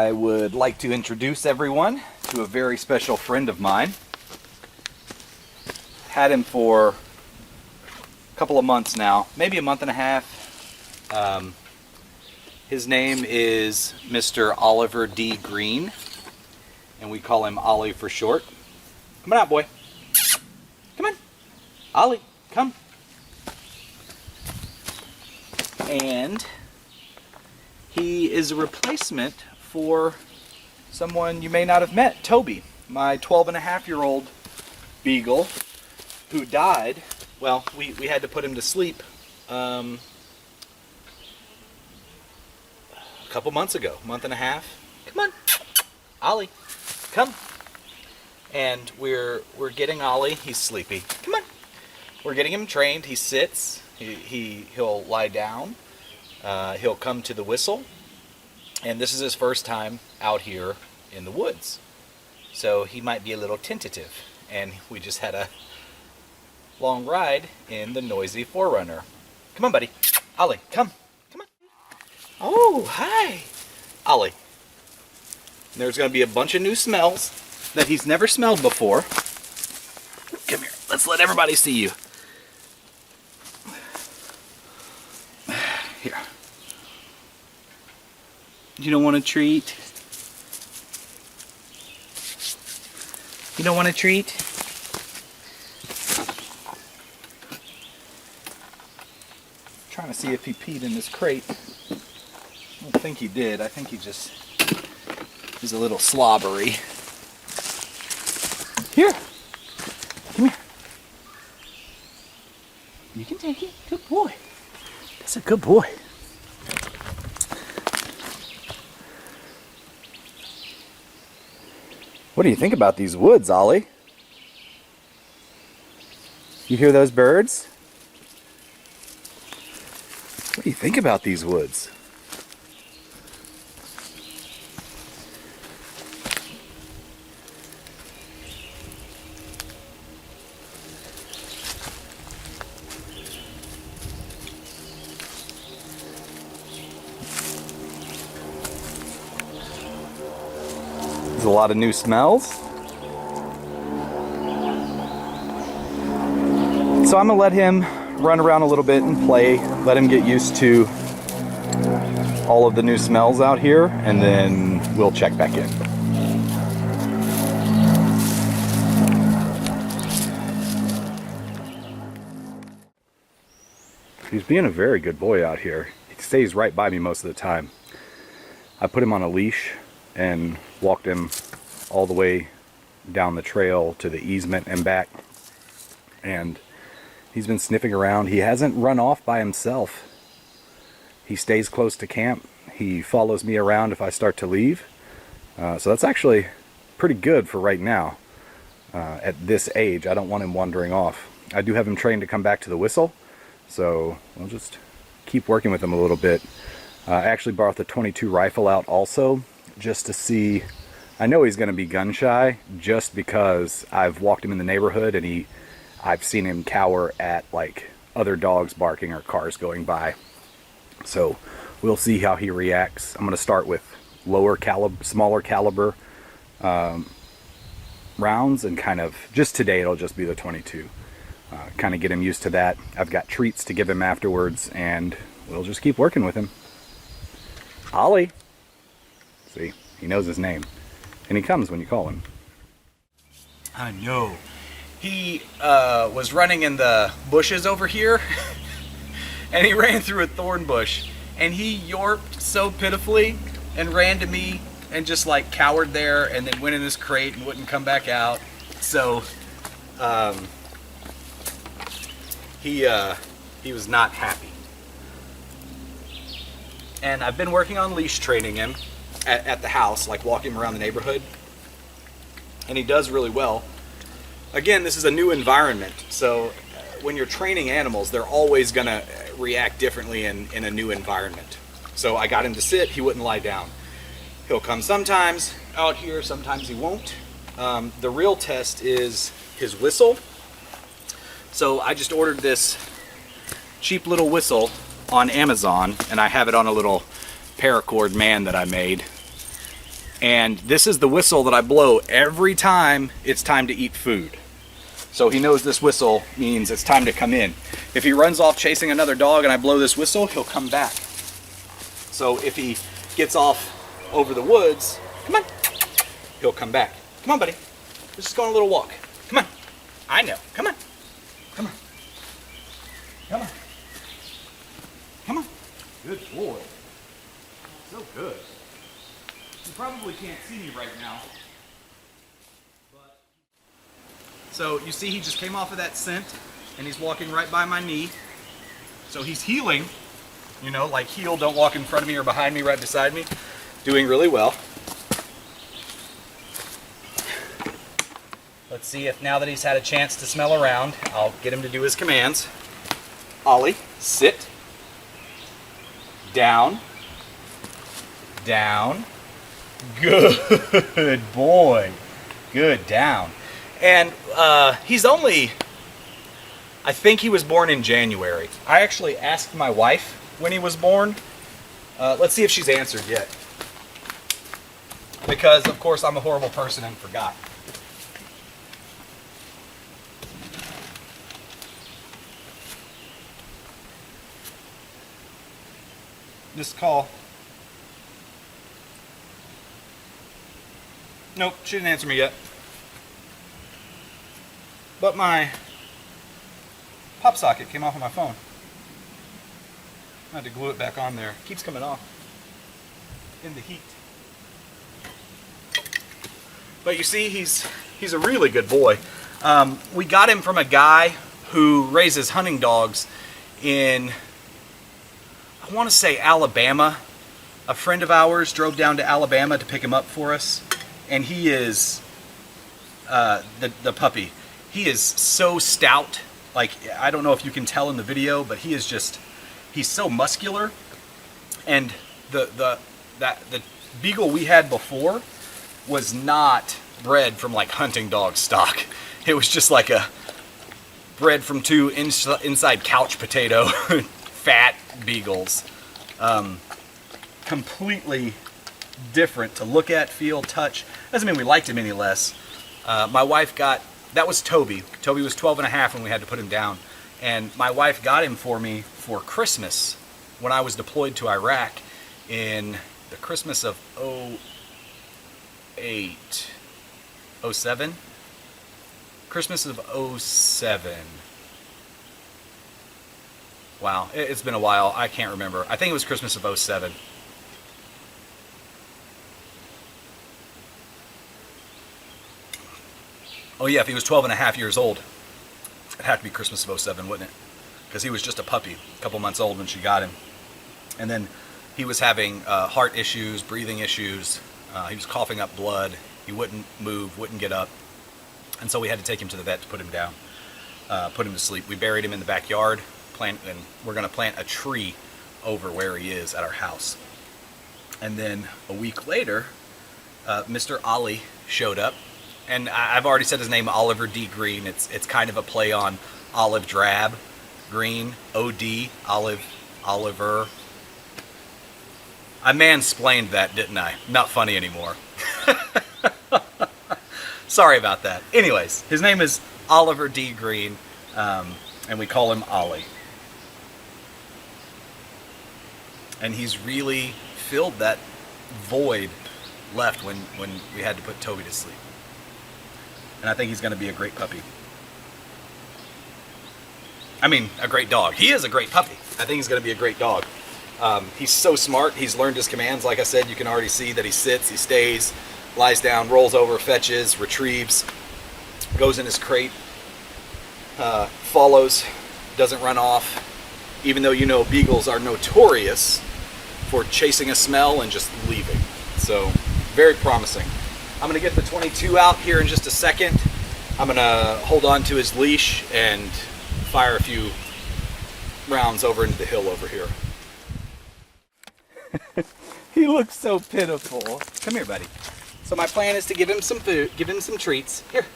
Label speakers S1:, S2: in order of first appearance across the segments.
S1: I would like to introduce everyone to a very special friend of mine. Had him for a couple of months now, maybe a month and a half. His name is Mr. Oliver D. Greene, and we call him Ollie for short. Come on out, boy. Come on. Ollie, come. And he is a replacement for someone you may not have met, Toby, my 12-and-a-half-year-old beagle who died. Well, we had to put him to sleep a couple months ago, month and a half. Come on, Ollie, come. And we're getting Ollie. He's sleepy. Come on. We're getting him trained. He sits. He'll lie down. He'll come to the whistle, and this is his first time out here in the woods, so he might be a little tentative, and we just had a long ride in the noisy 4Runner. Come on, buddy. Ollie, come on. Oh, hi, Ollie. There's going to be a bunch of new smells that he's never smelled before. Come here, let's let everybody see you. Here. You don't want a treat? You don't want a treat? Trying to see if he peed in this crate. I don't think he did. I think he just is a little slobbery. Here. Come here. You can take it. Good boy. That's a good boy. What do you think about these woods, Ollie? You hear those birds? What do you think about these woods? There's a lot of new smells. So I'm gonna let him run around a little bit and play, let him get used to all of the new smells out here, and then we'll check back in. He's being a very good boy out here. He stays right by me most of the time. I put him on a leash and walked him all the way down the trail to the easement and back, and he's been sniffing around. He hasn't run off by himself. He stays close to camp. He follows me around if I start to leave, so that's actually pretty good for right now. At this age, I don't want him wandering off. I do have him trained to come back to the whistle, so we'll just keep working with him a little bit. I actually brought the .22 rifle out also, just to see. I know he's going to be gun shy just because I've walked him in the neighborhood and I've seen him cower at like other dogs barking or cars going by. So we'll see how he reacts. I'm going to start with smaller caliber rounds, and kind of just today it'll just be the .22. Kind of get him used to that. I've got treats to give him afterwards, and we'll just keep working with him. Ollie. See, he knows his name, and he comes when you call him. I know. He was running in the bushes over here, and he ran through a thorn bush, and he yorked so pitifully and ran to me and just like cowered there, and then went in his crate and wouldn't come back out. So he was not happy. And I've been working on leash training him at the house, like walking him around the neighborhood, and he does really well. Again, this is a new environment, so when you're training animals, they're always going to react differently in a new environment. So I got him to sit. He wouldn't lie down. He'll come sometimes out here, sometimes he won't. The real test is his whistle. So I just ordered this cheap little whistle on Amazon, and I have it on a little paracord man that I made. And this is the whistle that I blow every time it's time to eat food. So he knows this whistle means it's time to come in. If he runs off chasing another dog and I blow this whistle, he'll come back. So if he gets off over the woods, come on, he'll come back. Come on, buddy. Let's just go on a little walk. Come on. I know. Come on. Come on. Come on. Come on. Good boy. So good. You probably can't see me right now. So you see he just came off of that scent and he's walking right by my knee. So he's healing, you know, like heel, don't walk in front of me or behind me, right beside me. Doing really well. Let's see if now that he's had a chance to smell around, I'll get him to do his commands. Ollie, sit. Down. Down. Good boy. Good, down. And he's only, I think he was born in January. I actually asked my wife when he was born. Let's see if she's answered yet. Because, of course, I'm a horrible person and forgot. Just call. Nope, she didn't answer me yet. But my pop socket came off of my phone. I had to glue it back on there. It keeps coming off in the heat. But you see, he's a really good boy. We got him from a guy who raises hunting dogs in, I want to say Alabama. A friend of ours drove down to Alabama to pick him up for us. And he is, the puppy, he is so stout. Like, I don't know if you can tell in the video, but he is just, he's so muscular. And the beagle we had before was not bred from like hunting dog stock. It was just like a bred from two inside couch potato fat beagles. Completely different to look at, feel, touch. Doesn't mean we liked him any less. My wife got, that was Toby. Toby was 12 and a half when we had to put him down. And my wife got him for me for Christmas when I was deployed to Iraq in the Christmas of 08, 07? Christmas of 07. Wow, it's been a while. I can't remember. I think it was Christmas of 07. Oh yeah, if he was 12 and a half years old, it had to be Christmas of 07, wouldn't it? Because he was just a puppy, a couple months old when she got him. And then he was having heart issues, breathing issues. He was coughing up blood. He wouldn't move, wouldn't get up. And so we had to take him to the vet to put him down, put him to sleep. We buried him in the backyard, and we're going to plant a tree over where he is at our house. And then a week later, Mr. Ollie showed up. And I've already said his name, Oliver D. Greene. It's kind of a play on olive drab, Greene, O-D, Oliver. I mansplained that, didn't I? Not funny anymore. Sorry about that. Anyways, his name is Oliver D. Greene, and we call him Ollie. And he's really filled that void left when we had to put Toby to sleep. And I think he's going to be a great puppy. I mean, a great dog. He is a great puppy. I think he's going to be a great dog. He's so smart. He's learned his commands. Like I said, you can already see that he sits, he stays, lies down, rolls over, fetches, retrieves, goes in his crate, follows, doesn't run off. Even though you know beagles are notorious for chasing a smell and just leaving. So, very promising. I'm going to get the 22 out here in just a second. I'm going to hold on to his leash and fire a few rounds over into the hill over here. He looks so pitiful. Come here, buddy. So my plan is to give him some food, give him some treats. Here,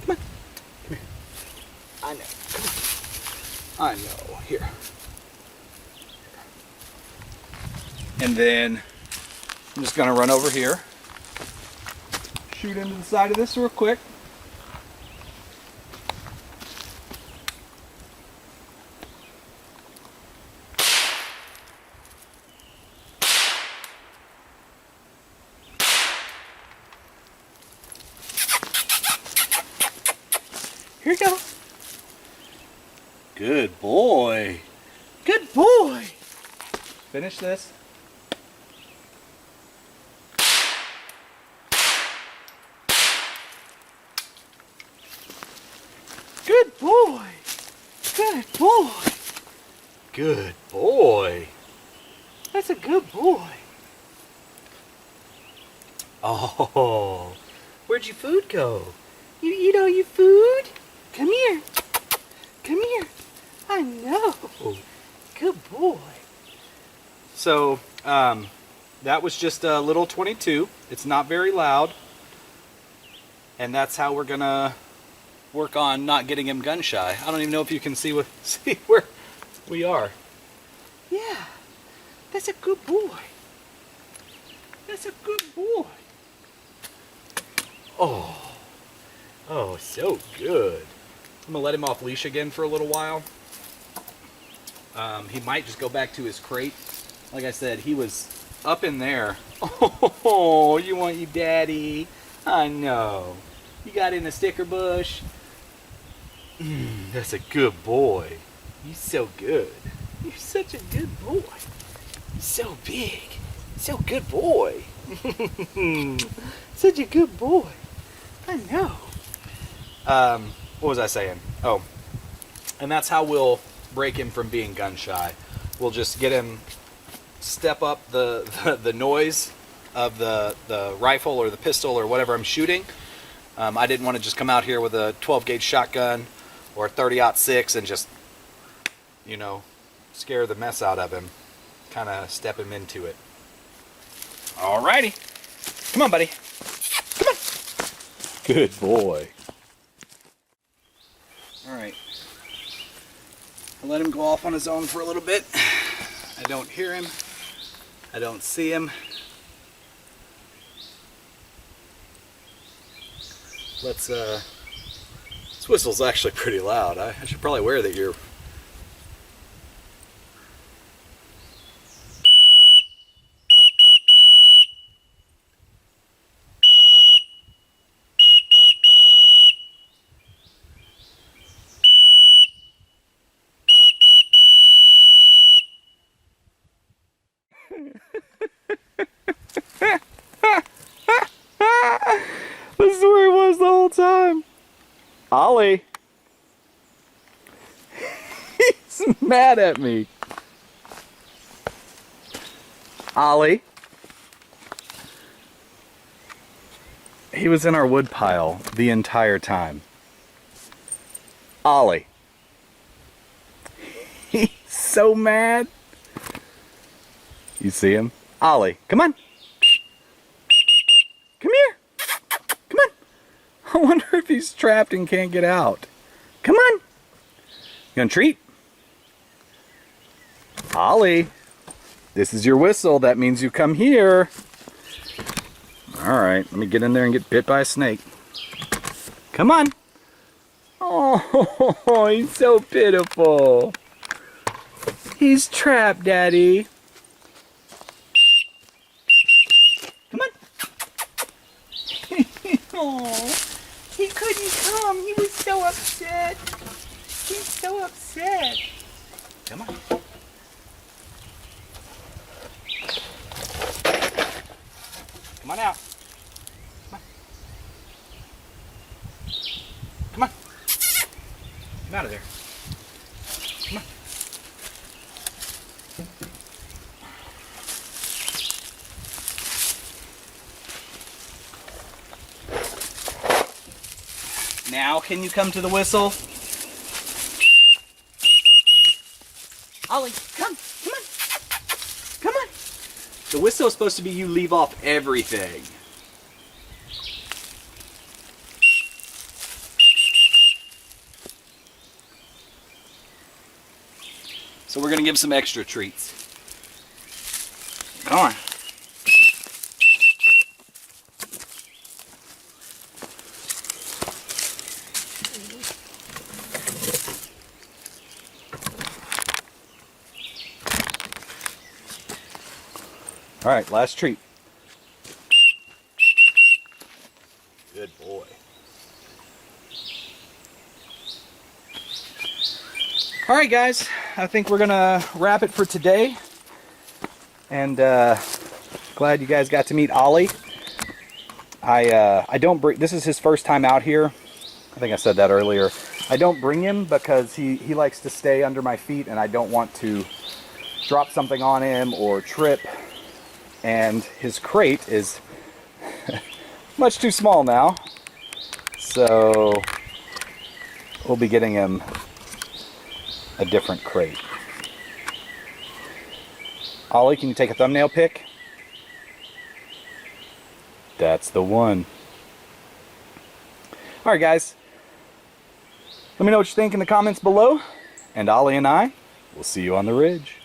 S1: come on, come here. I know, come on. I know, here. And then I'm just gonna run over here shoot into the side of this real quick. Here you go. Good boy. Good boy. Finish this. Good boy. Good boy. Good boy. That's a good boy. Oh, where'd your food go? You eat all your food? Come here. Come here. I know. Good boy. So, that was just a little 22. It's not very loud. And that's how we're gonna work on not getting him gun shy. I don't even know if you can see where we are. Yeah, that's a good boy. That's a good boy. Oh, so good. I'm gonna let him off leash again for a little while. He might just go back to his crate. Like I said, he was up in there. Oh, you want your daddy? I know. You got in the sticker bush. That's a good boy. You're so good. You're such a good boy. You're so big. So good boy. Such a good boy. I know. What was I saying? Oh, and that's how we'll break him from being gun shy. We'll just get him step up the noise of the rifle or the pistol or whatever I'm shooting. I didn't want to just come out here with a 12 gauge shotgun or a 30-06 and just, you know, scare the mess out of him. Kind of step him into it. Alrighty. Come on, buddy. Come on. Good boy. Alright. I'll let him go off on his own for a little bit. I don't hear him. I don't see him. This whistle's actually pretty loud. I should probably wear the ear. This is where he was the whole time. Ollie. He's mad at me. Ollie. He was in our wood pile the entire time. Ollie. He's so mad. You see him? Ollie, come on. Come here. Come on. I wonder if he's trapped and can't get out. Come on. You gonna treat? Ollie, this is your whistle. That means you come here. Alright, let me get in there and get bit by a snake. Come on. Oh, he's so pitiful. He's trapped, Daddy. Come on. Oh, he couldn't come. He was so upset. He's so upset. Come on. Come on out. Come on. Come on. Come out of there. Come on. Now can you come to the whistle? Ollie, come on. Come on. The whistle is supposed to be you leave off everything. So we're gonna give some extra treats. Come on. All right, last treat. Good boy. All right, guys, I think we're gonna wrap it for today. And glad you guys got to meet Ollie. I don't bring, this is his first time out here. I think I said that earlier. I don't bring him because he likes to stay under my feet, and I don't want to drop something on him or trip. And his crate is much too small now, so we'll be getting him a different crate. Ollie, can you take a thumbnail pic? That's the one. Alright guys, let me know what you think in the comments below, and Ollie and I will see you on the ridge.